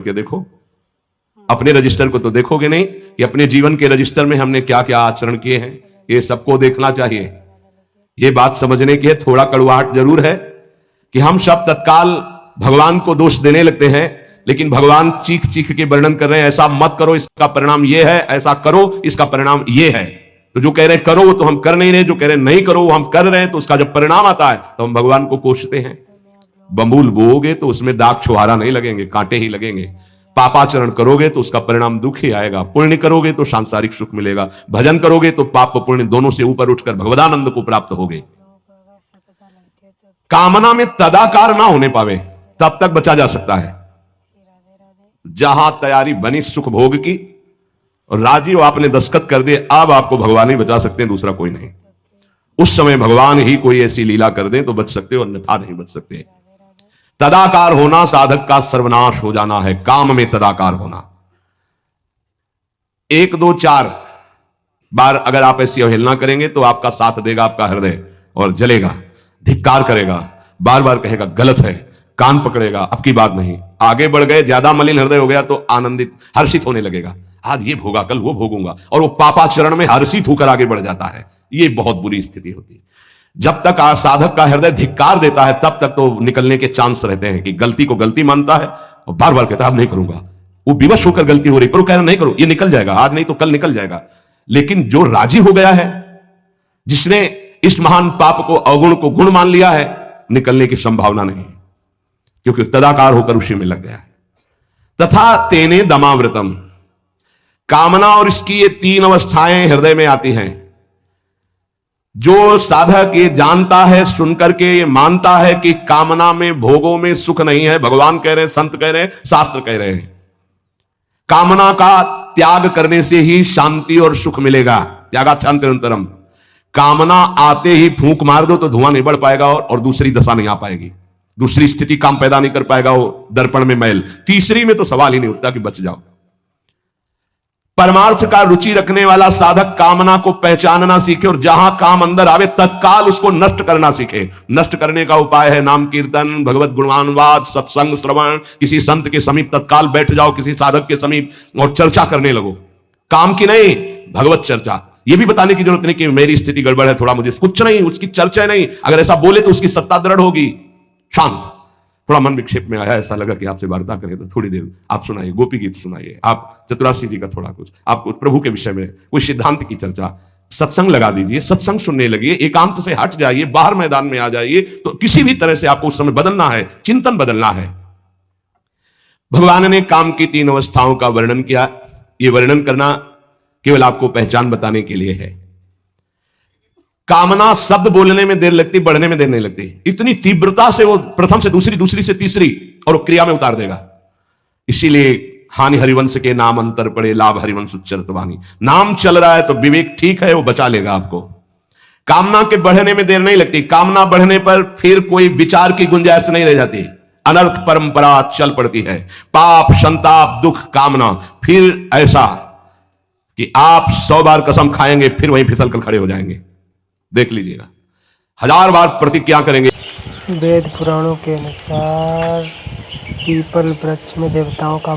के देखो, अपने रजिस्टर को तो देखोगे नहीं कि अपने जीवन के रजिस्टर में हमने क्या क्या आचरण किए हैं, ये सबको देखना चाहिए। ये बात समझने की है, थोड़ा कड़वाहट जरूर है कि हम सब तत्काल भगवान को दोष देने लगते हैं, लेकिन भगवान चीख चीख के वर्णन कर रहे हैं, ऐसा मत करो इसका परिणाम ये है, ऐसा करो इसका परिणाम ये है। तो जो कह रहे हैं करो वो तो हम कर नहीं रहे, जो कह रहे हैं नहीं करो वो हम कर रहे हैं, तो उसका जब परिणाम आता है तो हम भगवान को कोसते हैं। बंबूल बोओगे तो उसमें दाग छुहारा नहीं लगेंगे, कांटे ही लगेंगे। पापाचरण करोगे तो उसका परिणाम दुख ही आएगा। पुण्य करोगे तो सांसारिक सुख मिलेगा, भजन करोगे तो पाप पुण्य दोनों से ऊपर उठकर भगवदानंद को प्राप्त होगे। कामना में तदाकार ना होने पावे तब तक बचा जा सकता है। जहां तैयारी बनी सुख भोग की और राजी आपने दस्तखत कर दिए, अब आपको भगवान ही बचा सकते हैं, दूसरा कोई नहीं। उस समय भगवान ही कोई ऐसी लीला कर दे तो बच सकते हो, अन्यथा नहीं बच सकते। तदाकार होना साधक का सर्वनाश हो जाना है। काम में तदाकार होना, 1 2 4 बार अगर आप ऐसी अवहेलना करेंगे तो आपका साथ देगा आपका हृदय और जलेगा, धिक्कार करेगा, बार बार कहेगा गलत है, कान पकड़ेगा, अब की बात नहीं। आगे बढ़ गए, ज्यादा मलिन हृदय हो गया तो आनंदित हर्षित होने लगेगा, आज ये भोगा कल वो भोगूंगा, और वो पापाचरण में हर्षित होकर आगे बढ़ जाता है। ये बहुत बुरी स्थिति होती है। जब तक साधक का हृदय धिक्कार देता है तब तक तो निकलने के चांस रहते हैं कि गलती को गलती मानता है और बार बार कहता है अब नहीं करूंगा। वो विवश होकर गलती हो रही पर वो कह रहा नहीं करो, ये निकल जाएगा, आज नहीं तो कल निकल जाएगा। लेकिन जो राजी हो गया है, जिसने इस महान पाप को अवगुण को गुण मान लिया है, निकलने की संभावना नहीं, क्योंकि तदाकार होकर उसी में लग गया है। तथा तेने दमावृतम, कामना और इसकी ये 3 अवस्थाएं हृदय में आती हैं। जो साधक ये जानता है, सुनकर के ये मानता है कि कामना में भोगों में सुख नहीं है, भगवान कह रहे हैं, संत कह रहे हैं, शास्त्र कह रहे हैं, कामना का त्याग करने से ही शांति और सुख मिलेगा। त्यागाच्छांतिरंतरम, कामना आते ही फूंक मार दो तो धुआं नहीं बढ़ पाएगा और दूसरी दशा नहीं आ पाएगी, दूसरी स्थिति काम पैदा नहीं कर पाएगा, वो दर्पण में मैल। तीसरी में तो सवाल ही नहीं उठता कि बच जाओ। परमार्थ का रुचि रखने वाला साधक कामना को पहचानना सीखे और जहां काम अंदर आवे तत्काल उसको नष्ट करना सीखे। नष्ट करने का उपाय है नाम कीर्तन, भगवत गुणवानुवाद, सत्संग श्रवण। किसी संत के समीप तत्काल बैठ जाओ, किसी साधक के समीप, और चर्चा करने लगो, काम की नहीं, भगवत चर्चा। यह भी बताने की जरूरत नहीं कि मेरी स्थिति गड़बड़ है, थोड़ा मुझे कुछ नहीं, उसकी चर्चा नहीं। अगर ऐसा बोले तो उसकी सत्ता दृढ़ होगी। शांत, थोड़ा मन विक्षेप में आया, ऐसा लगा कि आपसे वार्ता करें तो थोड़ी देर आप सुनाइए, गोपी गीत सुनाइए, आप चतुरासी जी का थोड़ा कुछ, आप प्रभु के विषय में कोई सिद्धांत की चर्चा, सत्संग लगा दीजिए, सत्संग सुनने लगिए, एकांत से हट जाइए, बाहर मैदान में आ जाइए। तो किसी भी तरह से आपको उस समय बदलना है, चिंतन बदलना है। भगवान ने काम की 3 अवस्थाओं का वर्णन किया। यह वर्णन करना केवल आपको पहचान बताने के लिए है। कामना शब्द बोलने में देर लगती, बढ़ने में देर नहीं लगती। इतनी तीव्रता से वो प्रथम से दूसरी, दूसरी से तीसरी, और वो क्रिया में उतार देगा। इसीलिए हानि हरिवंश के नाम अंतर पड़े, लाभ हरिवंश उच्चरत वाणी। नाम चल रहा है तो विवेक ठीक है, वो बचा लेगा आपको। कामना के बढ़ने में देर नहीं लगती। कामना बढ़ने पर फिर कोई विचार की गुंजाइश नहीं रह जाती, अनर्थ परंपरा चल पड़ती है। पाप, संताप, दुख, कामना, फिर ऐसा कि आप 100 बार कसम खाएंगे फिर वहीं फिसल कर खड़े हो जाएंगे। देख लीजिएगा, 1000 बार प्रतिज्ञा करेंगे। वेद पुराणों के अनुसार पीपल वृक्ष में देवताओं का